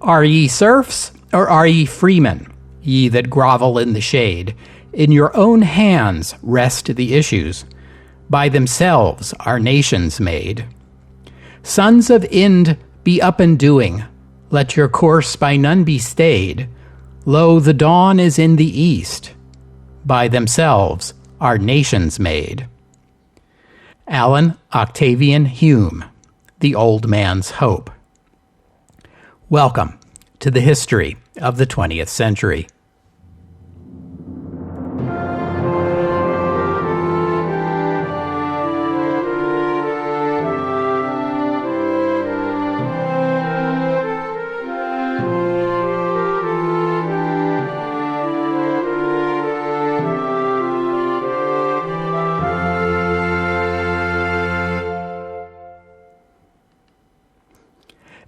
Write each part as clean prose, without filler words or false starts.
Are ye serfs, or are ye freemen, ye that grovel in the shade? In your own hands rest the issues. By themselves are nations made. Sons of Ind, be up and doing. Let your course by none be stayed. Lo, the dawn is in the east. By themselves are nations made. Alan Octavian Hume, The Old Man's Hope. Welcome to the history of the 20th century.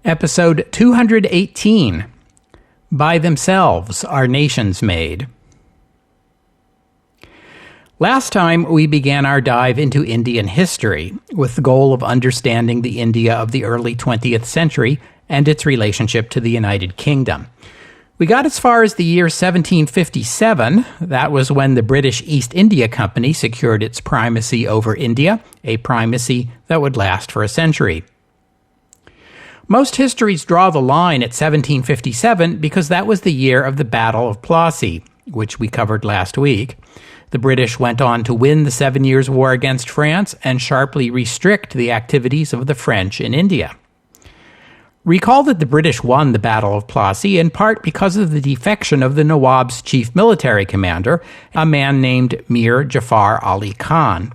Episode 218, By Themselves Are Nations Made. Last time, we began our dive into Indian history with the goal of understanding the India of the early 20th century and its relationship to the United Kingdom. We got as far as the year 1757. That was when the British East India Company secured its primacy over India, a primacy that would last for a century. Most histories draw the line at 1757 because that was the year of the Battle of Plassey, which we covered last week. The British went on to win the 7 Years' War against France and sharply restrict the activities of the French in India. Recall that the British won the Battle of Plassey in part because of the defection of the Nawab's chief military commander, a man named Mir Jafar Ali Khan.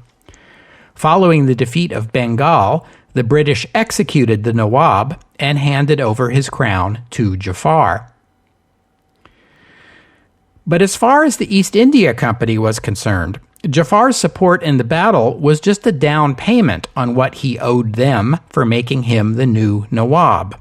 Following the defeat of Bengal, the British executed the Nawab and handed over his crown to Jafar. But as far as the East India Company was concerned, Jafar's support in the battle was just a down payment on what he owed them for making him the new Nawab.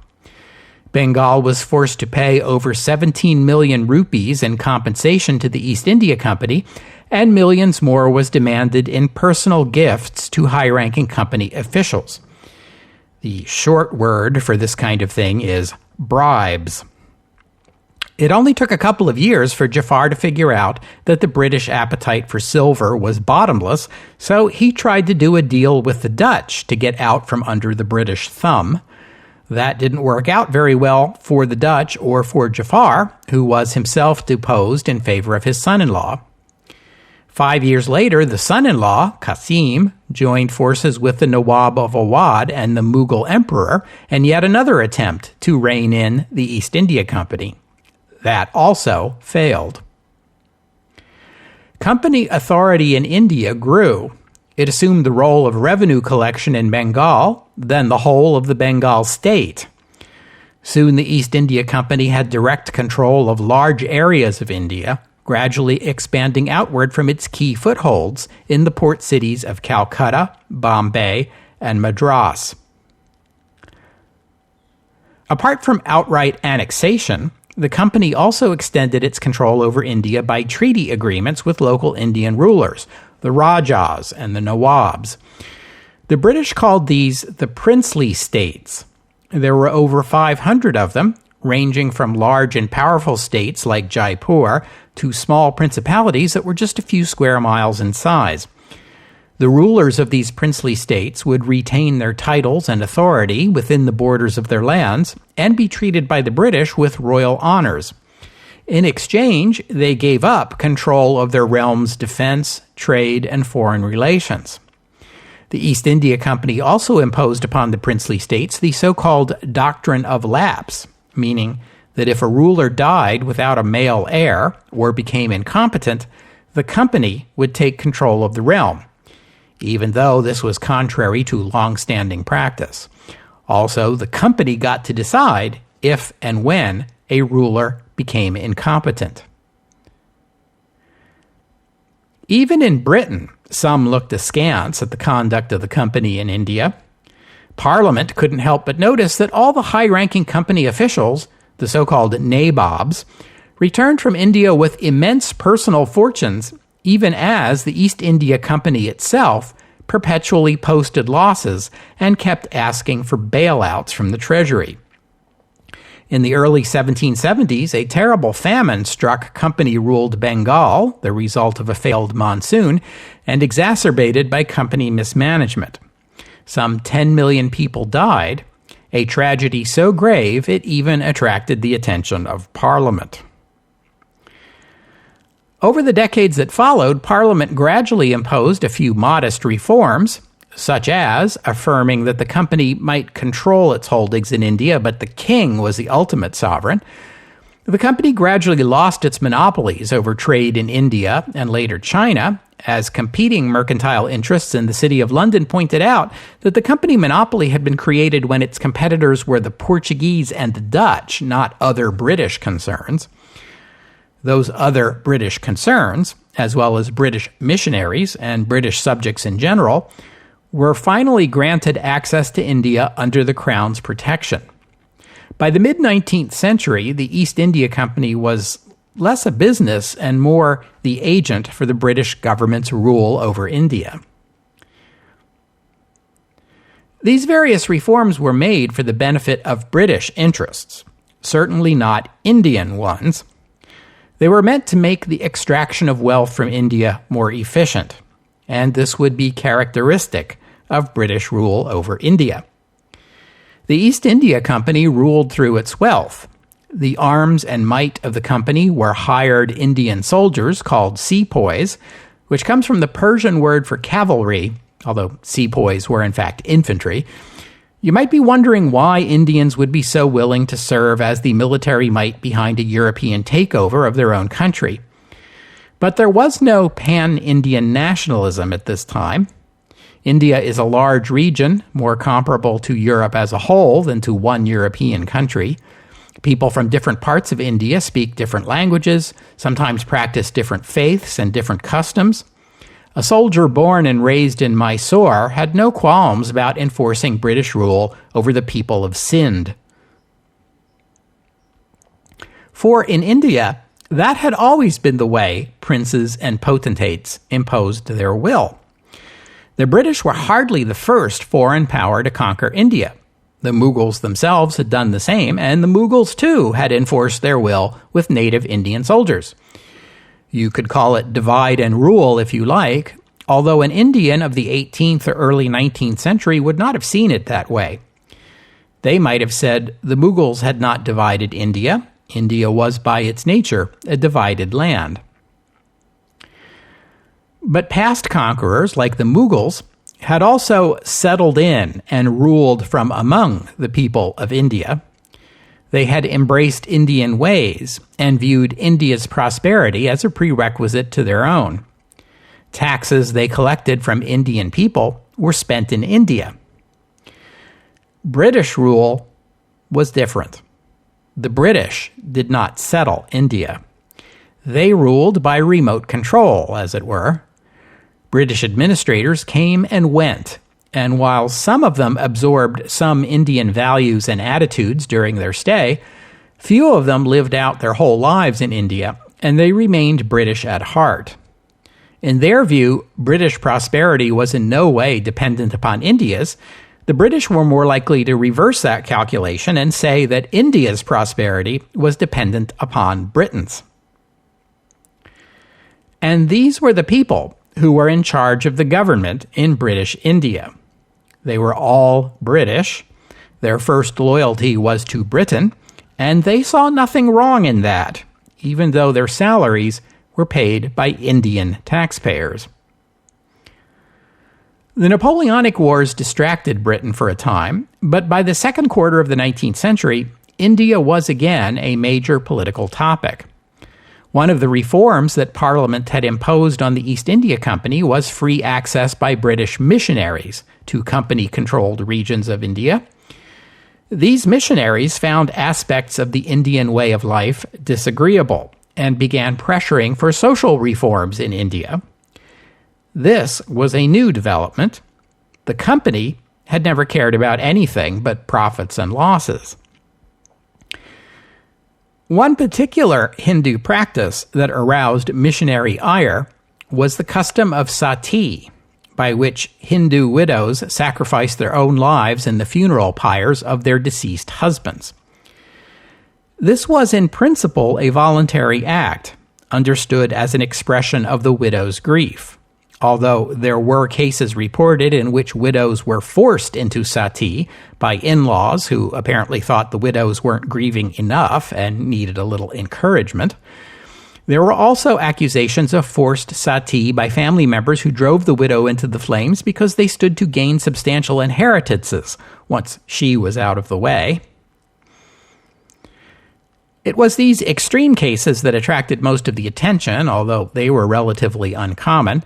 Bengal was forced to pay over 17 million rupees in compensation to the East India Company, and millions more was demanded in personal gifts to high-ranking company officials. The short word for this kind of thing is bribes. It only took a couple of years for Jafar to figure out that the British appetite for silver was bottomless, so he tried to do a deal with the Dutch to get out from under the British thumb. That didn't work out very well for the Dutch or for Jafar, who was himself deposed in favor of his son-in-law. 5 years later, the son-in-law, Qasim, joined forces with the Nawab of Awadh and the Mughal emperor, and yet another attempt to rein in the East India Company. That also failed. Company authority in India grew. It assumed the role of revenue collection in Bengal, then the whole of the Bengal state. Soon the East India Company had direct control of large areas of India, gradually expanding outward from its key footholds in the port cities of Calcutta, Bombay, and Madras. Apart from outright annexation, the company also extended its control over India by treaty agreements with local Indian rulers, the Rajas and the Nawabs. The British called these the princely states. There were over 500 of them, ranging from large and powerful states like Jaipur to small principalities that were just a few square miles in size. The rulers of these princely states would retain their titles and authority within the borders of their lands and be treated by the British with royal honors. In exchange, they gave up control of their realm's defense, trade, and foreign relations. The East India Company also imposed upon the princely states the so-called doctrine of lapse, meaning that if a ruler died without a male heir or became incompetent, the company would take control of the realm, even though this was contrary to long-standing practice. Also, the company got to decide if and when a ruler became incompetent. Even in Britain, some looked askance at the conduct of the company in India. Parliament couldn't help but notice that all the high-ranking company officials, the so-called nabobs, returned from India with immense personal fortunes, even as the East India Company itself perpetually posted losses and kept asking for bailouts from the Treasury. In the early 1770s, a terrible famine struck company-ruled Bengal, the result of a failed monsoon, and exacerbated by company mismanagement. Some 10 million people died, a tragedy so grave it even attracted the attention of Parliament. Over the decades that followed, Parliament gradually imposed a few modest reforms, such as affirming that the company might control its holdings in India, but the king was the ultimate sovereign. The company gradually lost its monopolies over trade in India and later China, as competing mercantile interests in the City of London pointed out that the company monopoly had been created when its competitors were the Portuguese and the Dutch, not other British concerns. Those other British concerns, as well as British missionaries and British subjects in general, were finally granted access to India under the Crown's protection. By the mid-19th century, the East India Company was less a business and more the agent for the British government's rule over India. These various reforms were made for the benefit of British interests, certainly not Indian ones. They were meant to make the extraction of wealth from India more efficient, and this would be characteristic of British rule over India. The East India Company ruled through its wealth. The arms and might of the company were hired Indian soldiers called sepoys, which comes from the Persian word for cavalry, although sepoys were in fact infantry. You might be wondering why Indians would be so willing to serve as the military might behind a European takeover of their own country. But there was no pan-Indian nationalism at this time. India is a large region, more comparable to Europe as a whole than to one European country. People from different parts of India speak different languages, sometimes practice different faiths and different customs. A soldier born and raised in Mysore had no qualms about enforcing British rule over the people of Sindh. For in India, that had always been the way princes and potentates imposed their will. The British were hardly the first foreign power to conquer India. The Mughals themselves had done the same, and the Mughals too had enforced their will with native Indian soldiers. You could call it divide and rule if you like, although an Indian of the 18th or early 19th century would not have seen it that way. They might have said the Mughals had not divided India. India was by its nature a divided land. But past conquerors, like the Mughals, had also settled in and ruled from among the people of India. They had embraced Indian ways and viewed India's prosperity as a prerequisite to their own. Taxes they collected from Indian people were spent in India. British rule was different. The British did not settle India. They ruled by remote control, as it were. British administrators came and went, and while some of them absorbed some Indian values and attitudes during their stay, few of them lived out their whole lives in India, and they remained British at heart. In their view, British prosperity was in no way dependent upon India's. The British were more likely to reverse that calculation and say that India's prosperity was dependent upon Britain's. And these were the people who were in charge of the government in British India. They were all British. Their first loyalty was to Britain, and they saw nothing wrong in that, even though their salaries were paid by Indian taxpayers. The Napoleonic Wars distracted Britain for a time, but by the second quarter of the 19th century, India was again a major political topic. One of the reforms that Parliament had imposed on the East India Company was free access by British missionaries to company-controlled regions of India. These missionaries found aspects of the Indian way of life disagreeable and began pressuring for social reforms in India. This was a new development. The company had never cared about anything but profits and losses. One particular Hindu practice that aroused missionary ire was the custom of sati, by which Hindu widows sacrificed their own lives in the funeral pyres of their deceased husbands. This was in principle a voluntary act, understood as an expression of the widow's grief, although there were cases reported in which widows were forced into sati by in-laws who apparently thought the widows weren't grieving enough and needed a little encouragement. There were also accusations of forced sati by family members who drove the widow into the flames because they stood to gain substantial inheritances once she was out of the way. It was these extreme cases that attracted most of the attention, although they were relatively uncommon.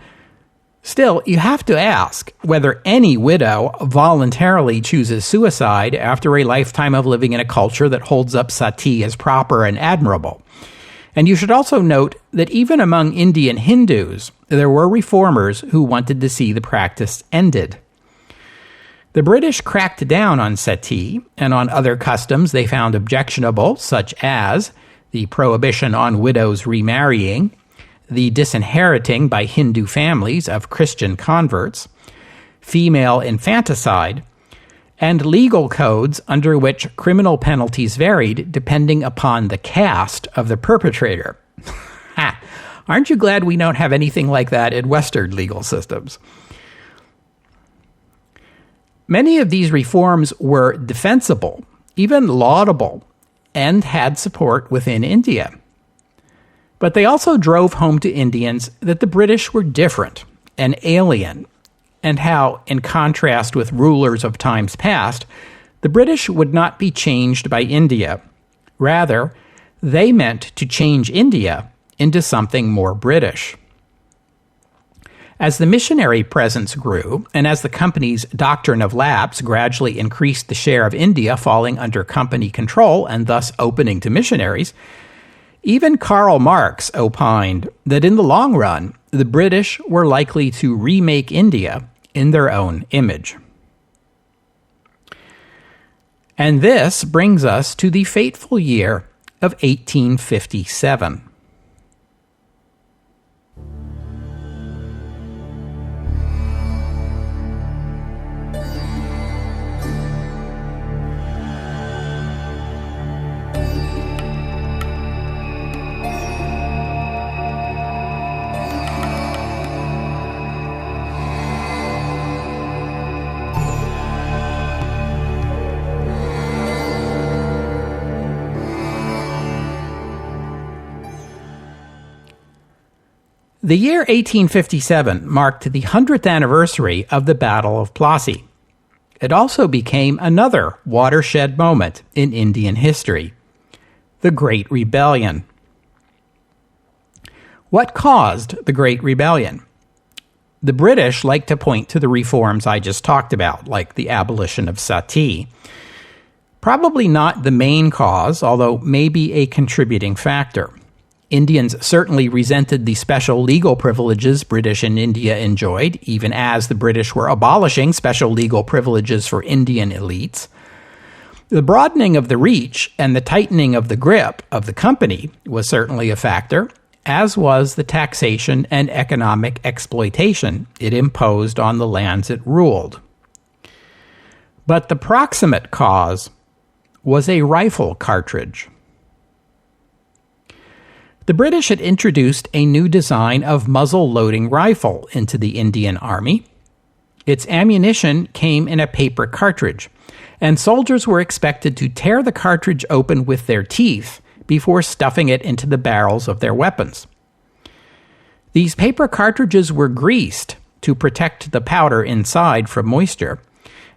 Still, you have to ask whether any widow voluntarily chooses suicide after a lifetime of living in a culture that holds up sati as proper and admirable. And you should also note that even among Indian Hindus, there were reformers who wanted to see the practice ended. The British cracked down on sati and on other customs they found objectionable, such as the prohibition on widows remarrying, the disinheriting by Hindu families of Christian converts, female infanticide, and legal codes under which criminal penalties varied depending upon the caste of the perpetrator. Ha! Aren't you glad we don't have anything like that in Western legal systems? Many of these reforms were defensible, even laudable, and had support within India. But they also drove home to Indians that the British were different and alien, and how, in contrast with rulers of times past, the British would not be changed by India. Rather, they meant to change India into something more British. As the missionary presence grew, and as the company's doctrine of lapse gradually increased the share of India falling under company control and thus opening to missionaries, even Karl Marx opined that in the long run, the British were likely to remake India in their own image. And this brings us to the fateful year of 1857. The year 1857 marked the 100th anniversary of the Battle of Plassey. It also became another watershed moment in Indian history, the Great Rebellion. What caused the Great Rebellion? The British like to point to the reforms I just talked about, like the abolition of sati. Probably not the main cause, although maybe a contributing factor. Indians certainly resented the special legal privileges British in India enjoyed, even as the British were abolishing special legal privileges for Indian elites. The broadening of the reach and the tightening of the grip of the company was certainly a factor, as was the taxation and economic exploitation it imposed on the lands it ruled. But the proximate cause was a rifle cartridge. The British had introduced a new design of muzzle-loading rifle into the Indian Army. Its ammunition came in a paper cartridge, and soldiers were expected to tear the cartridge open with their teeth before stuffing it into the barrels of their weapons. These paper cartridges were greased to protect the powder inside from moisture,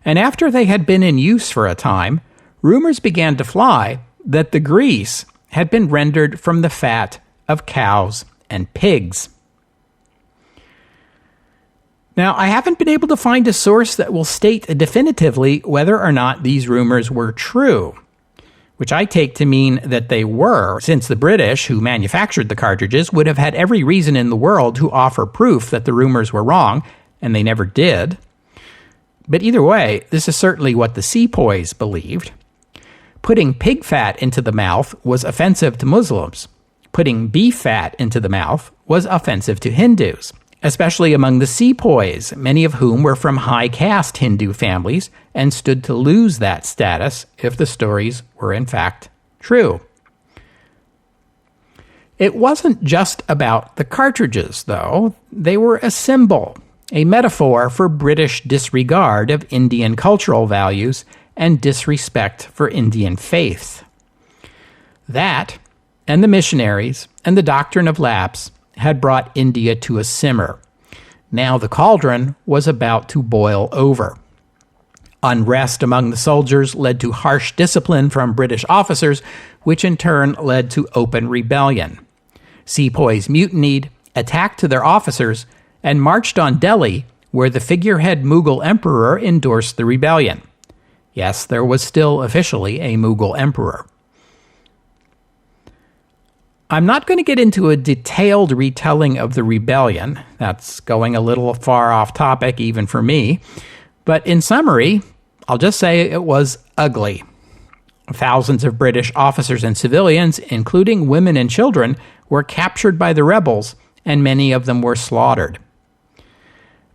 and after they had been in use for a time, rumors began to fly that the grease had been rendered from the fat of cows and pigs. Now, I haven't been able to find a source that will state definitively whether or not these rumors were true, which I take to mean that they were, since the British, who manufactured the cartridges, would have had every reason in the world to offer proof that the rumors were wrong, and they never did. But either way, this is certainly what the sepoys believed. Putting pig fat into the mouth was offensive to Muslims. Putting beef fat into the mouth was offensive to Hindus, especially among the sepoys, many of whom were from high-caste Hindu families and stood to lose that status if the stories were in fact true. It wasn't just about the cartridges, though. They were a symbol, a metaphor for British disregard of Indian cultural values and disrespect for Indian faith. That, and the missionaries, and the doctrine of lapse had brought India to a simmer. Now the cauldron was about to boil over. Unrest among the soldiers led to harsh discipline from British officers, which in turn led to open rebellion. Sepoys mutinied, attacked their officers, and marched on Delhi, where the figurehead Mughal emperor endorsed the rebellion. Yes, there was still officially a Mughal emperor. I'm not going to get into a detailed retelling of the rebellion. That's going a little far off topic even for me. But in summary, I'll just say it was ugly. Thousands of British officers and civilians, including women and children, were captured by the rebels, and many of them were slaughtered.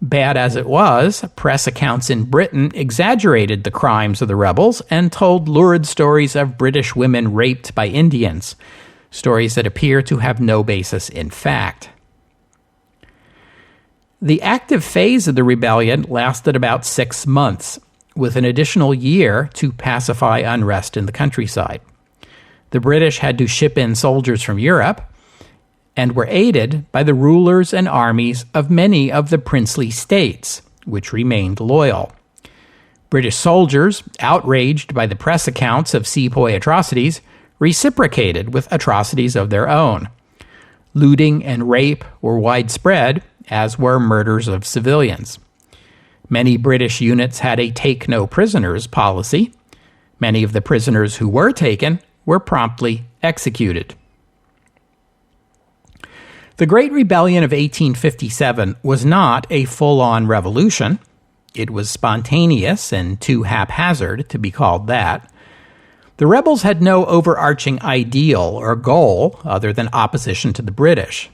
Bad as it was, press accounts in Britain exaggerated the crimes of the rebels and told lurid stories of British women raped by Indians, stories that appear to have no basis in fact. The active phase of the rebellion lasted about 6 months, with an additional year to pacify unrest in the countryside. The British had to ship in soldiers from Europe, and were aided by the rulers and armies of many of the princely states, which remained loyal. British soldiers, outraged by the press accounts of sepoy atrocities, reciprocated with atrocities of their own. Looting and rape were widespread, as were murders of civilians. Many British units had a take-no-prisoners policy. Many of the prisoners who were taken were promptly executed. The Great Rebellion of 1857 was not a full-on revolution. It was spontaneous and too haphazard to be called that. The rebels had no overarching ideal or goal other than opposition to the British.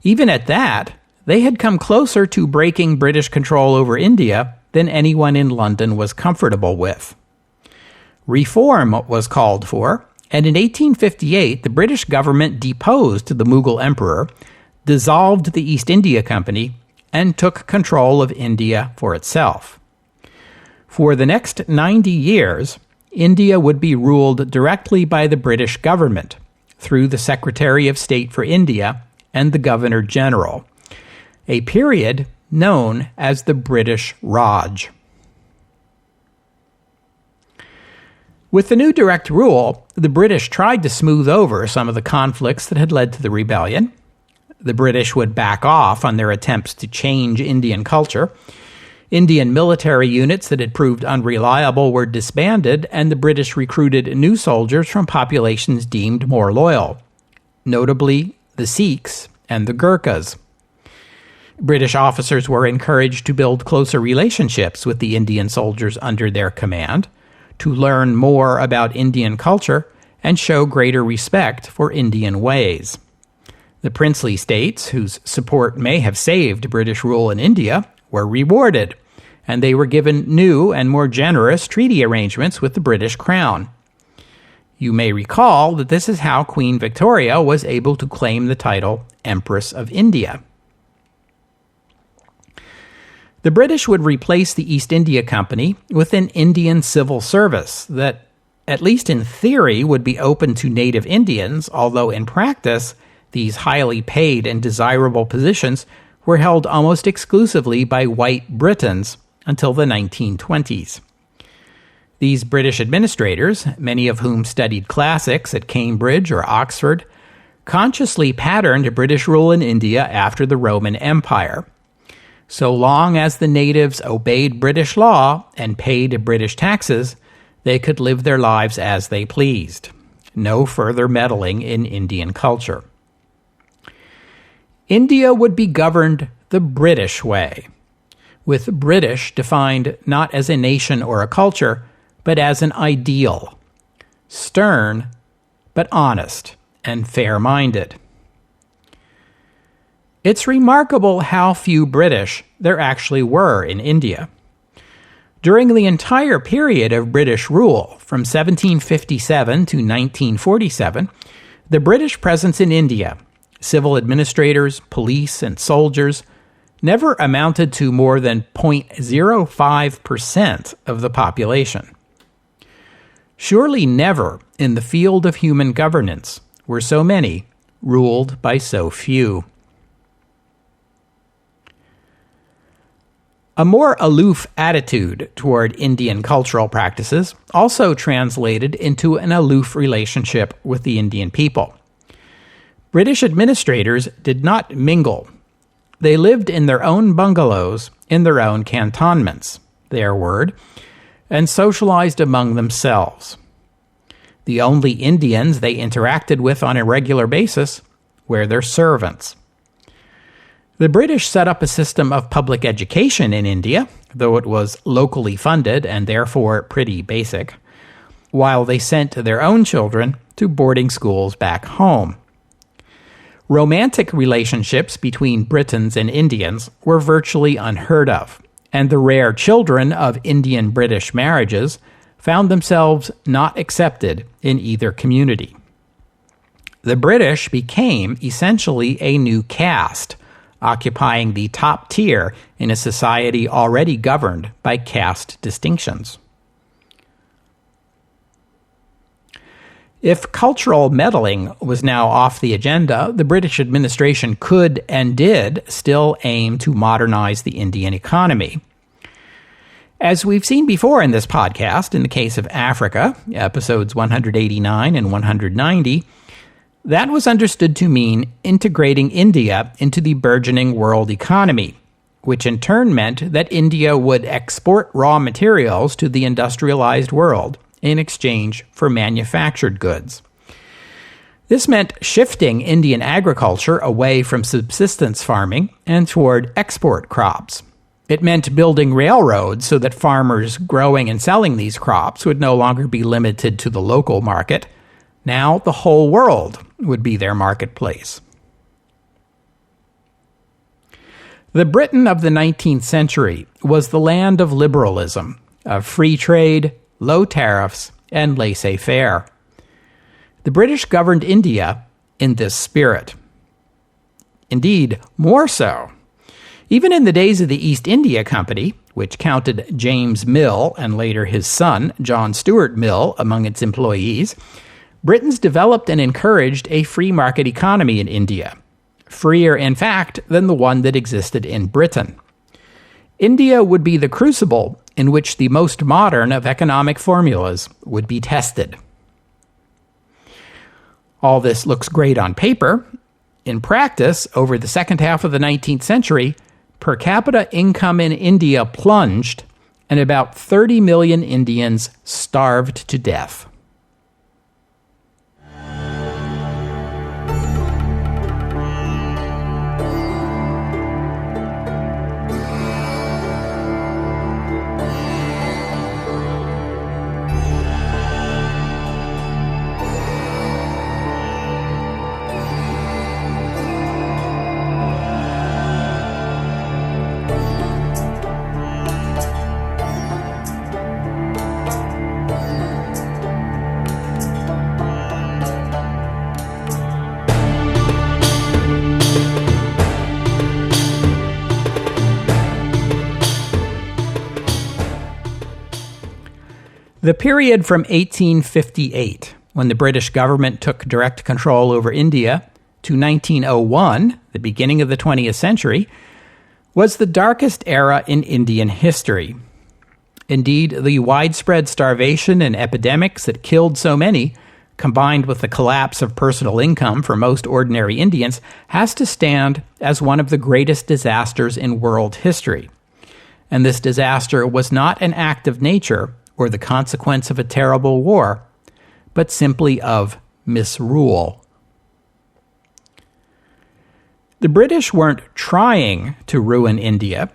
Even at that, they had come closer to breaking British control over India than anyone in London was comfortable with. Reform was called for, and in 1858 the British government deposed the Mughal emperor, dissolved the East India Company, and took control of India for itself. For the next 90 years, India would be ruled directly by the British government, through the Secretary of State for India and the Governor-General, a period known as the British Raj. With the new direct rule, the British tried to smooth over some of the conflicts that had led to the rebellion. The British would back off on their attempts to change Indian culture. Indian military units that had proved unreliable were disbanded, and the British recruited new soldiers from populations deemed more loyal, notably the Sikhs and the Gurkhas. British officers were encouraged to build closer relationships with the Indian soldiers under their command, to learn more about Indian culture, and show greater respect for Indian ways. The princely states, whose support may have saved British rule in India, were rewarded, and they were given new and more generous treaty arrangements with the British Crown. You may recall that this is how Queen Victoria was able to claim the title Empress of India. The British would replace the East India Company with an Indian civil service that, at least in theory, would be open to native Indians, although in practice, these highly paid and desirable positions were held almost exclusively by white Britons until the 1920s. These British administrators, many of whom studied classics at Cambridge or Oxford, consciously patterned British rule in India after the Roman Empire. So long as the natives obeyed British law and paid British taxes, they could live their lives as they pleased. No further meddling in Indian culture. India would be governed the British way, with British defined not as a nation or a culture, but as an ideal. Stern, but honest and fair-minded. It's remarkable how few British there actually were in India. During the entire period of British rule, from 1757 to 1947, The British presence in India, civil administrators, police, and soldiers, never amounted to more than 0.05% of the population. Surely never in the field of human governance were so many ruled by so few. A more aloof attitude toward Indian cultural practices also translated into an aloof relationship with the Indian people. British administrators did not mingle. They lived in their own bungalows, in their own cantonments, their word, and socialized among themselves. The only Indians they interacted with on a regular basis were their servants. The British set up a system of public education in India, though it was locally funded and therefore pretty basic, while they sent their own children to boarding schools back home. Romantic relationships between Britons and Indians were virtually unheard of, and the rare children of Indian-British marriages found themselves not accepted in either community. The British became essentially a new caste, occupying the top tier in a society already governed by caste distinctions. If cultural meddling was now off the agenda, the British administration could and did still aim to modernize the Indian economy. As we've seen before in this podcast, in the case of Africa, episodes 189 and 190, that was understood to mean integrating India into the burgeoning world economy, which in turn meant that India would export raw materials to the industrialized world in exchange for manufactured goods. This meant shifting Indian agriculture away from subsistence farming and toward export crops. It meant building railroads so that farmers growing and selling these crops would no longer be limited to the local market. Now the whole world would be their marketplace. The Britain of the 19th century was the land of liberalism, of free trade, low tariffs, and laissez-faire. The British governed India in this spirit. Indeed, more so. Even in the days of the East India Company, which counted James Mill and later his son, John Stuart Mill, among its employees, Britons developed and encouraged a free market economy in India, freer, in fact, than the one that existed in Britain. India would be the crucible in which the most modern of economic formulas would be tested. All this looks great on paper. In practice, over the second half of the 19th century, per capita income in India plunged, and about 30 million Indians starved to death. The period from 1858, when the British government took direct control over India, to 1901, the beginning of the 20th century, was the darkest era in Indian history. Indeed, the widespread starvation and epidemics that killed so many, combined with the collapse of personal income for most ordinary Indians, has to stand as one of the greatest disasters in world history. And this disaster was not an act of nature or the consequence of a terrible war, but simply of misrule. The British weren't trying to ruin India,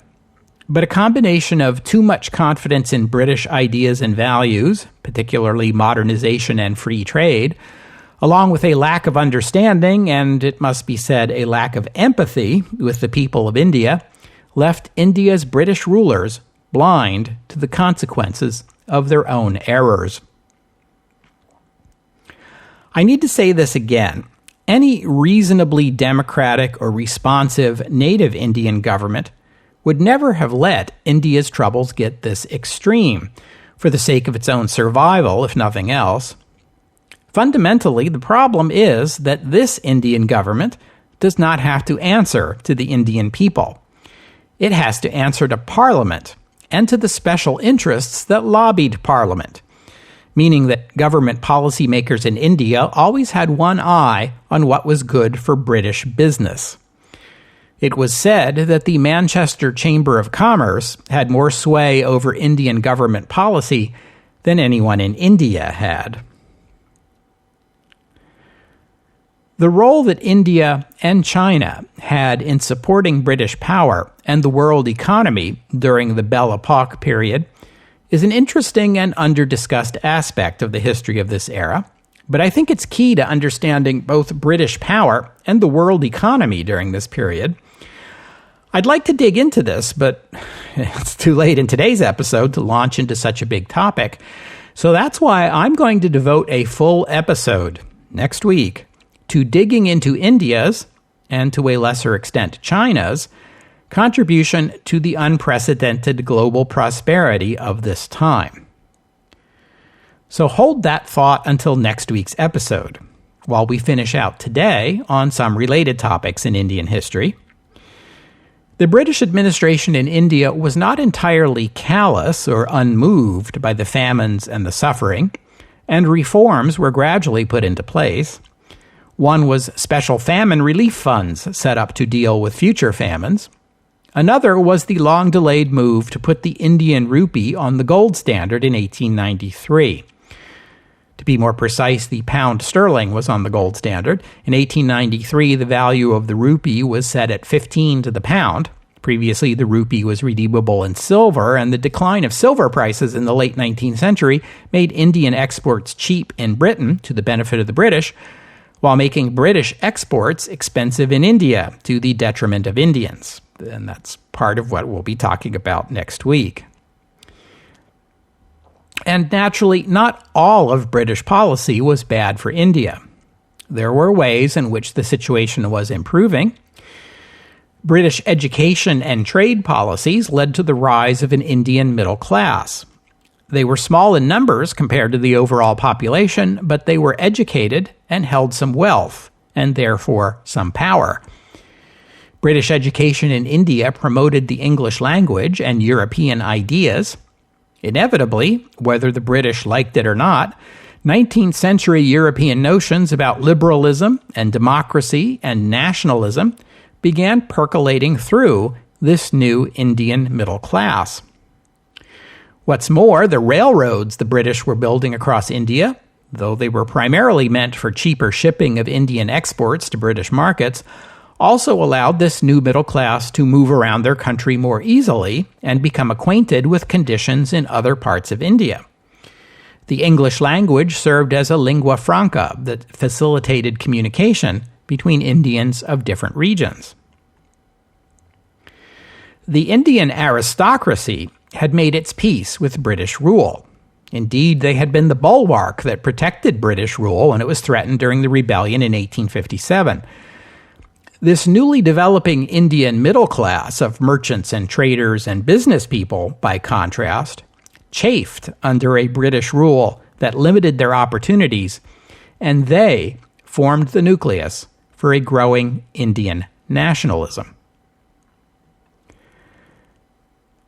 but a combination of too much confidence in British ideas and values, particularly modernization and free trade, along with a lack of understanding and, it must be said, a lack of empathy with the people of India, left India's British rulers blind to the consequences of their own errors. I need to say this again. Any reasonably democratic or responsive native Indian government would never have let India's troubles get this extreme, for the sake of its own survival, if nothing else. Fundamentally, the problem is that this Indian government does not have to answer to the Indian people. It has to answer to Parliament and to the special interests that lobbied Parliament, meaning that government policymakers in India always had one eye on what was good for British business. It was said that the Manchester Chamber of Commerce had more sway over Indian government policy than anyone in India had. The role that India and China had in supporting British power and the world economy during the Belle Epoque period is an interesting and under-discussed aspect of the history of this era, but I think it's key to understanding both British power and the world economy during this period. I'd like to dig into this, but it's too late in today's episode to launch into such a big topic, so that's why I'm going to devote a full episode next week to digging into India's, and to a lesser extent China's, contribution to the unprecedented global prosperity of this time. So hold that thought until next week's episode, while we finish out today on some related topics in Indian history. The British administration in India was not entirely callous or unmoved by the famines and the suffering, and reforms were gradually put into place. One was special famine relief funds set up to deal with future famines. Another was the long-delayed move to put the Indian rupee on the gold standard in 1893. To be more precise, the pound sterling was on the gold standard. In 1893, the value of the rupee was set at 15 to the pound. Previously, the rupee was redeemable in silver, and the decline of silver prices in the late 19th century made Indian exports cheap in Britain to the benefit of the British, while making British exports expensive in India to the detriment of Indians. And that's part of what we'll be talking about next week. And naturally, not all of British policy was bad for India. There were ways in which the situation was improving. British education and trade policies led to the rise of an Indian middle class. They were small in numbers compared to the overall population, but they were educated and held some wealth, and therefore some power. British education in India promoted the English language and European ideas. Inevitably, whether the British liked it or not, 19th century European notions about liberalism and democracy and nationalism began percolating through this new Indian middle class. What's more, the railroads the British were building across India, though they were primarily meant for cheaper shipping of Indian exports to British markets, also allowed this new middle class to move around their country more easily and become acquainted with conditions in other parts of India. The English language served as a lingua franca that facilitated communication between Indians of different regions. The Indian aristocracy had made its peace with British rule. Indeed, they had been the bulwark that protected British rule when it was threatened during the rebellion in 1857. This newly developing Indian middle class of merchants and traders and business people, by contrast, chafed under a British rule that limited their opportunities, and they formed the nucleus for a growing Indian nationalism.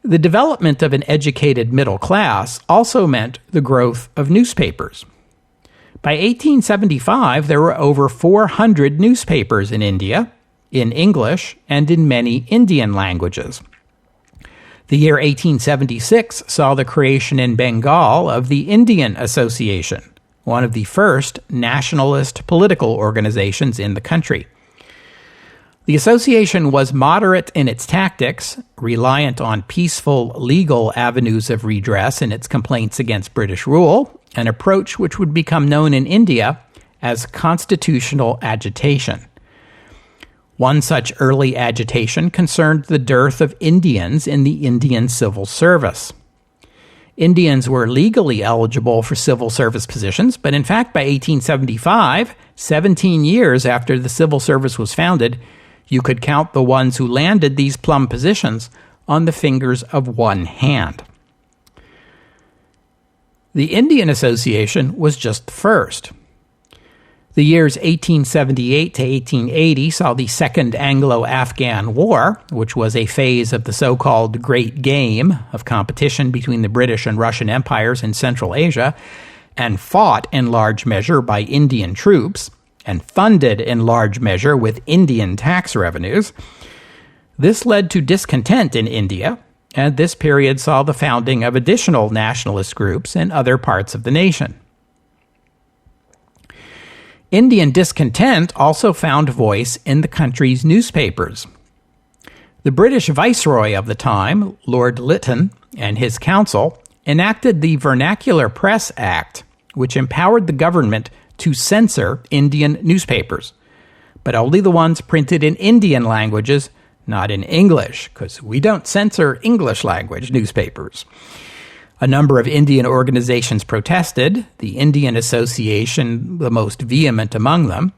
The development of an educated middle class also meant the growth of newspapers. By 1875, there were over 400 newspapers in India, in English, and in many Indian languages. The year 1876 saw the creation in Bengal of the Indian Association, one of the first nationalist political organizations in the country. The association was moderate in its tactics, reliant on peaceful legal avenues of redress in its complaints against British rule, an approach which would become known in India as constitutional agitation. One such early agitation concerned the dearth of Indians in the Indian civil service. Indians were legally eligible for civil service positions, but in fact, by 1875, 17 years after the civil service was founded, you could count the ones who landed these plum positions on the fingers of one hand. The Indian Association was just the first. The years 1878 to 1880 saw the Second Anglo-Afghan War, which was a phase of the so-called Great Game of competition between the British and Russian empires in Central Asia, and fought in large measure by Indian troops, and funded in large measure with Indian tax revenues. This led to discontent in India, and this period saw the founding of additional nationalist groups in other parts of the nation. Indian discontent also found voice in the country's newspapers. The British Viceroy of the time, Lord Lytton, and his council enacted the Vernacular Press Act, which empowered the government to censor Indian newspapers, but only the ones printed in Indian languages, not in English, because we don't censor English language newspapers. A number of Indian organizations protested, the Indian Association the most vehement among them,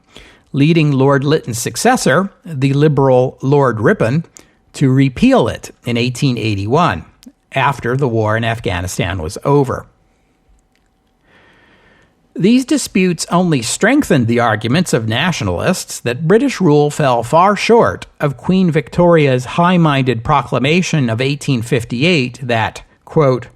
leading Lord Lytton's successor, the liberal Lord Ripon, to repeal it in 1881, after the war in Afghanistan was over. These disputes only strengthened the arguments of nationalists that British rule fell far short of Queen Victoria's high-minded proclamation of 1858 that, quote,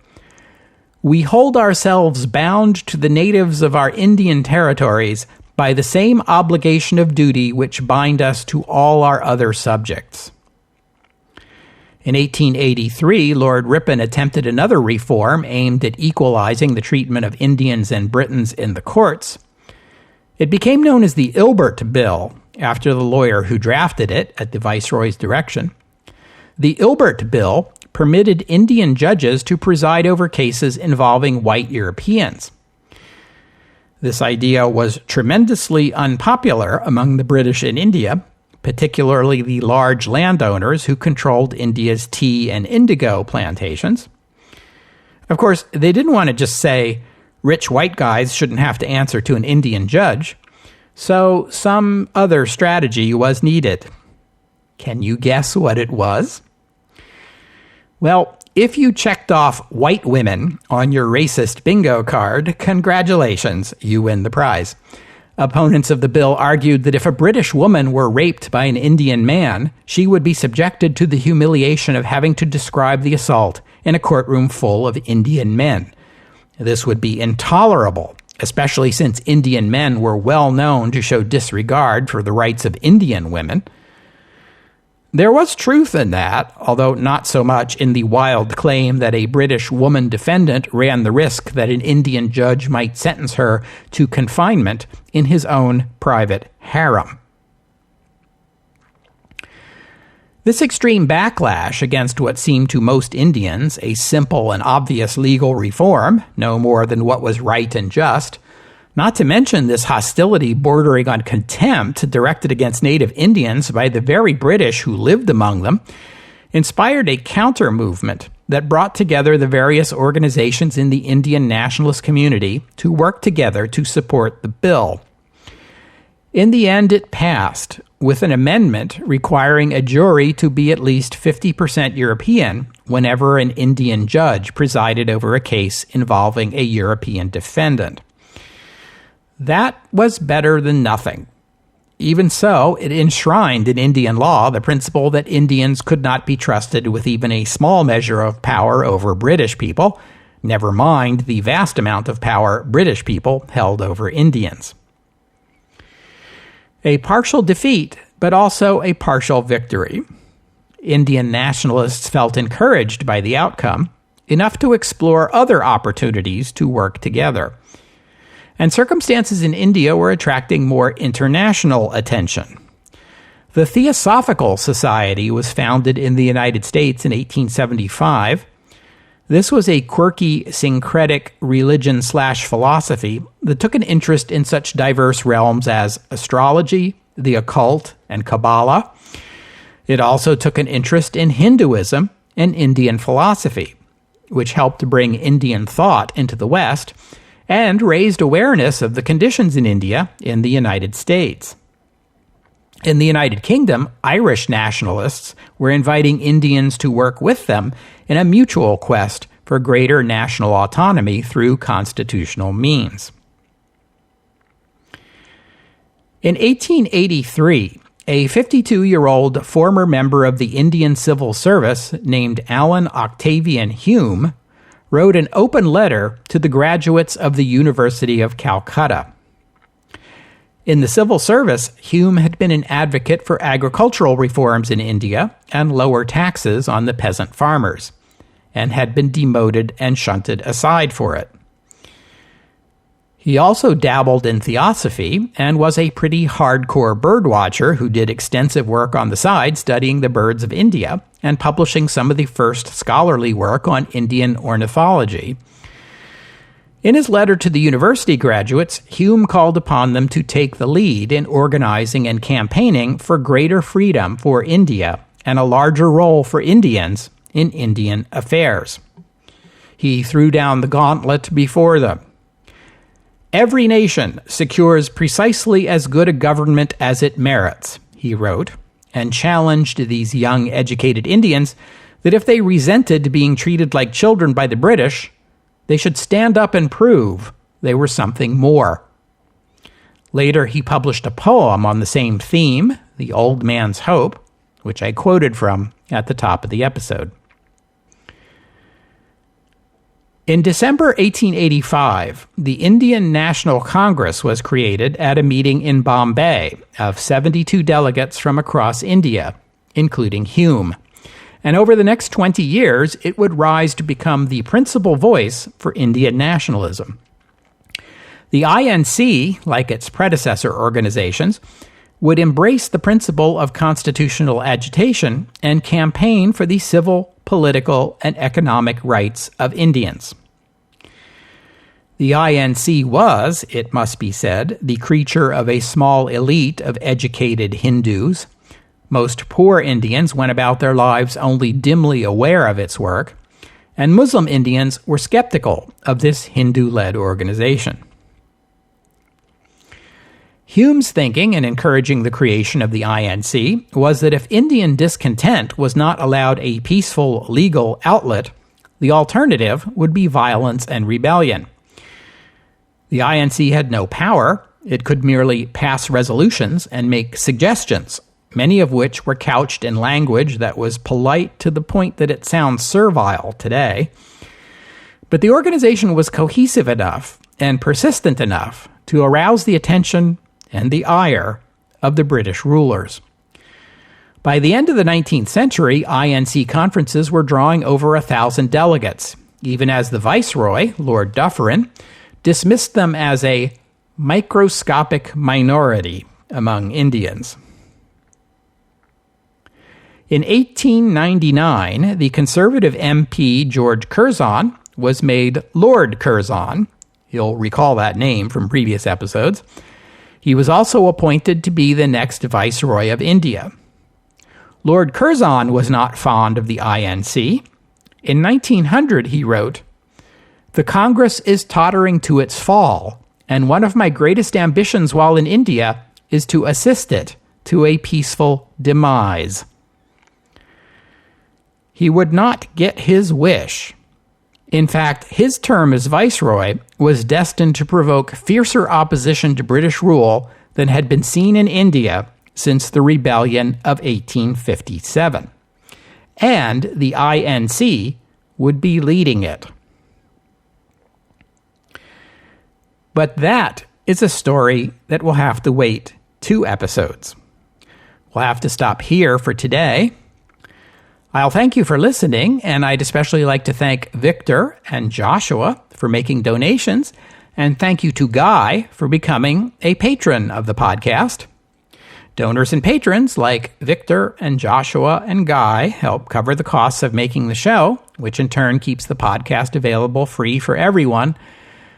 "We hold ourselves bound to the natives of our Indian territories by the same obligation of duty which bind us to all our other subjects." In 1883, Lord Ripon attempted another reform aimed at equalizing the treatment of Indians and Britons in the courts. It became known as the Ilbert Bill, after the lawyer who drafted it at the Viceroy's direction. The Ilbert Bill permitted Indian judges to preside over cases involving white Europeans. This idea was tremendously unpopular among the British in India, particularly the large landowners who controlled India's tea and indigo plantations. Of course, they didn't want to just say rich white guys shouldn't have to answer to an Indian judge, so some other strategy was needed. Can you guess what it was? Well, if you checked off white women on your racist bingo card, congratulations, you win the prize. Opponents of the bill argued that if a British woman were raped by an Indian man, she would be subjected to the humiliation of having to describe the assault in a courtroom full of Indian men. This would be intolerable, especially since Indian men were well known to show disregard for the rights of Indian women. There was truth in that, although not so much in the wild claim that a British woman defendant ran the risk that an Indian judge might sentence her to confinement in his own private harem. This extreme backlash against what seemed to most Indians a simple and obvious legal reform, no more than what was right and just, not to mention this hostility bordering on contempt directed against native Indians by the very British who lived among them, inspired a counter-movement that brought together the various organizations in the Indian nationalist community to work together to support the bill. In the end, it passed, with an amendment requiring a jury to be at least 50% European whenever an Indian judge presided over a case involving a European defendant. That was better than nothing. Even so, it enshrined in Indian law the principle that Indians could not be trusted with even a small measure of power over British people, never mind the vast amount of power British people held over Indians. A partial defeat, but also a partial victory. Indian nationalists felt encouraged by the outcome, enough to explore other opportunities to work together. And circumstances in India were attracting more international attention. The Theosophical Society was founded in the United States in 1875. This was a quirky, syncretic religion/philosophy that took an interest in such diverse realms as astrology, the occult, and Kabbalah. It also took an interest in Hinduism and Indian philosophy. which helped to bring Indian thought into the West and raised awareness of the conditions in India in the United States. In the United Kingdom, Irish nationalists were inviting Indians to work with them in a mutual quest for greater national autonomy through constitutional means. In 1883, a 52-year-old former member of the Indian Civil Service named Allan Octavian Hume wrote an open letter to the graduates of the University of Calcutta. In the civil service, Hume had been an advocate for agricultural reforms in India and lower taxes on the peasant farmers, and had been demoted and shunted aside for it. He also dabbled in theosophy and was a pretty hardcore birdwatcher who did extensive work on the side studying the birds of India and publishing some of the first scholarly work on Indian ornithology. In his letter to the university graduates, Hume called upon them to take the lead in organizing and campaigning for greater freedom for India and a larger role for Indians in Indian affairs. He threw down the gauntlet before them. "Every nation secures precisely as good a government as it merits," he wrote, and challenged these young, educated Indians that if they resented being treated like children by the British, they should stand up and prove they were something more. Later, he published a poem on the same theme, The Old Man's Hope, which I quoted from at the top of the episode. In December 1885, the Indian National Congress was created at a meeting in Bombay of 72 delegates from across India, including Hume. And over the next 20 years, it would rise to become the principal voice for Indian nationalism. The INC, like its predecessor organizations, would embrace the principle of constitutional agitation and campaign for the civil, political, and economic rights of Indians. The INC was, it must be said, the creature of a small elite of educated Hindus. Most poor Indians went about their lives only dimly aware of its work, and Muslim Indians were skeptical of this Hindu-led organization. Hume's thinking in encouraging the creation of the INC was that if Indian discontent was not allowed a peaceful legal outlet, the alternative would be violence and rebellion. The INC had no power. It could merely pass resolutions and make suggestions, many of which were couched in language that was polite to the point that it sounds servile today. But the organization was cohesive enough and persistent enough to arouse the attention and the ire of the British rulers. By the end of the 19th century, INC conferences were drawing over 1,000 delegates, even as the Viceroy, Lord Dufferin, dismissed them as a microscopic minority among Indians. In 1899, the Conservative MP George Curzon was made Lord Curzon. You'll recall that name from previous episodes. He was also appointed to be the next Viceroy of India. Lord Curzon was not fond of the INC. In 1900, he wrote, "The Congress is tottering to its fall, and one of my greatest ambitions while in India is to assist it to a peaceful demise." He would not get his wish. In fact, his term as Viceroy was destined to provoke fiercer opposition to British rule than had been seen in India since the rebellion of 1857. And the INC would be leading it. But that is a story that will have to wait 2 episodes. We'll have to stop here for today. I'll thank you for listening, and I'd especially like to thank Victor and Joshua for making donations, and thank you to Guy for becoming a patron of the podcast. Donors and patrons like Victor and Joshua and Guy help cover the costs of making the show, which in turn keeps the podcast available free for everyone.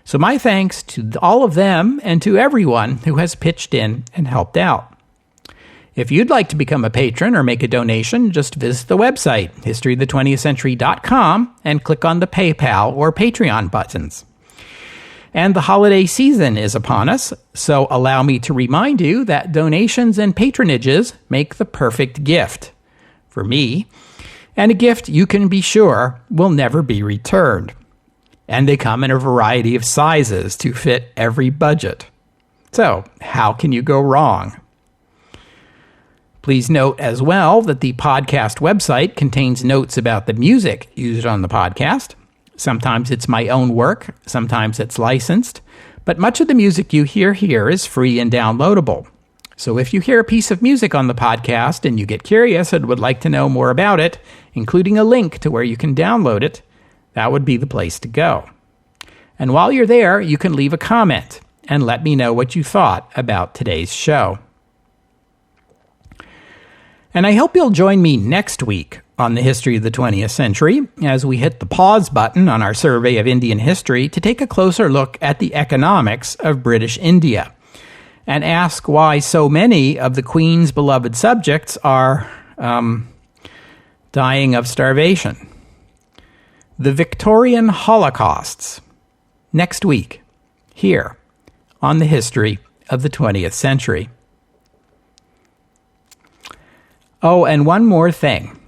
So my thanks to all of them and to everyone who has pitched in and helped out. If you'd like to become a patron or make a donation, just visit the website, historyofthe20thcentury.com, and click on the PayPal or Patreon buttons. And the holiday season is upon us, so allow me to remind you that donations and patronages make the perfect gift for me, and a gift you can be sure will never be returned. And they come in a variety of sizes to fit every budget. So, how can you go wrong? Please note as well that the podcast website contains notes about the music used on the podcast. Sometimes it's my own work, sometimes it's licensed, but much of the music you hear here is free and downloadable. So if you hear a piece of music on the podcast and you get curious and would like to know more about it, including a link to where you can download it, that would be the place to go. And while you're there, you can leave a comment and let me know what you thought about today's show. And I hope you'll join me next week on the History of the 20th Century as we hit the pause button on our survey of Indian history to take a closer look at the economics of British India and ask why so many of the Queen's beloved subjects are dying of starvation. The Victorian Holocausts, next week, here on the History of the 20th Century. Oh, and one more thing.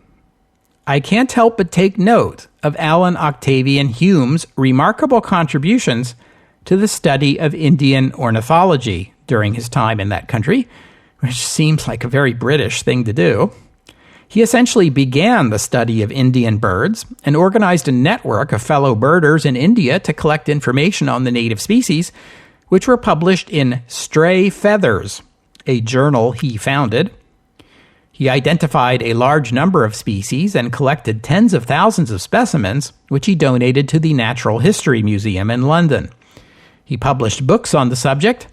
I can't help but take note of Alan Octavian Hume's remarkable contributions to the study of Indian ornithology during his time in that country, which seems like a very British thing to do. He essentially began the study of Indian birds and organized a network of fellow birders in India to collect information on the native species, which were published in Stray Feathers, a journal he founded. He identified a large number of species and collected tens of thousands of specimens, which he donated to the Natural History Museum in London. He published books on the subject.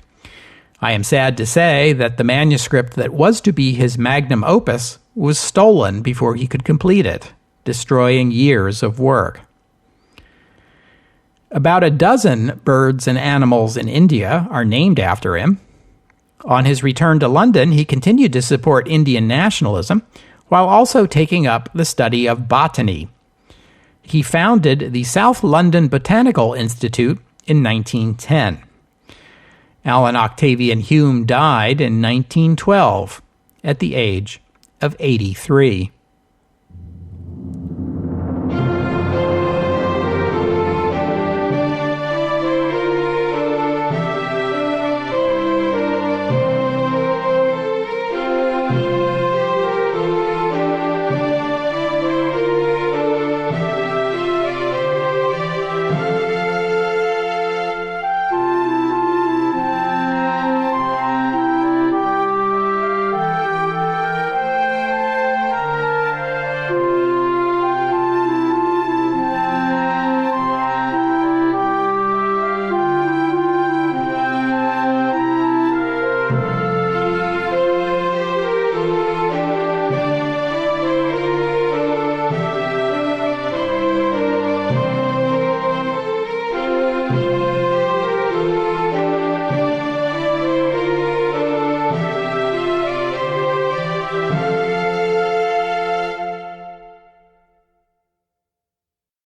I am sad to say that the manuscript that was to be his magnum opus was stolen before he could complete it, destroying years of work. About a dozen birds and animals in India are named after him. On his return to London, he continued to support Indian nationalism while also taking up the study of botany. He founded the South London Botanical Institute in 1910. Alan Octavian Hume died in 1912 at the age of 83.